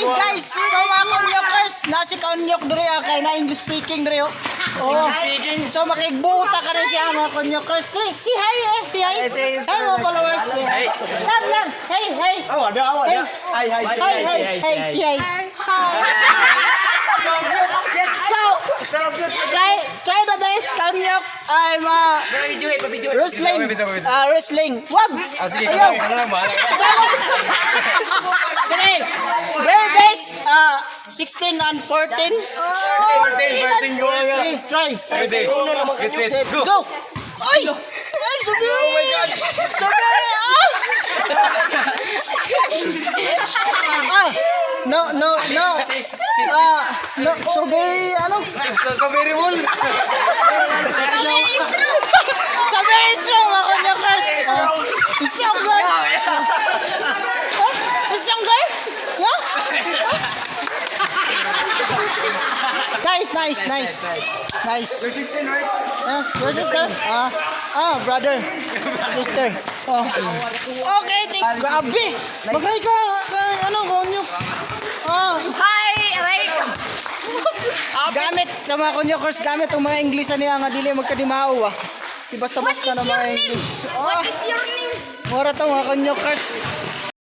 Guys, so mga konyokers, nasi konyok diri kay na English speaking diri. Oh. So makigbuta ka rin siya mga konyokers. Si hi si hi. Hey mga followers. Lang. Hey. Ada. Hey, si hi. So, try the best konyok. I'm wrestling. Wag. Ayaw. Sige. Very best 16 and 14. Okay, try. Go. Ay, sabi. Oh my God. Sabi. No. No, strawberry, ano? Strawberry wool. Strawberry strong ako niya, Kars. Strong, right? Stronger? Yeah? Nice. Your sister, right? Your sister? Brother. Sister. Oh. Okay, grabe. Mag-hi ka. Ano, konyo? Hi, Aray! Gamit sa mga konyokers, gamit ang mga Inglesan niya nga dili magkadimao ah. Di basta-basta na mga English. What is your name? Mura to mga konyokers.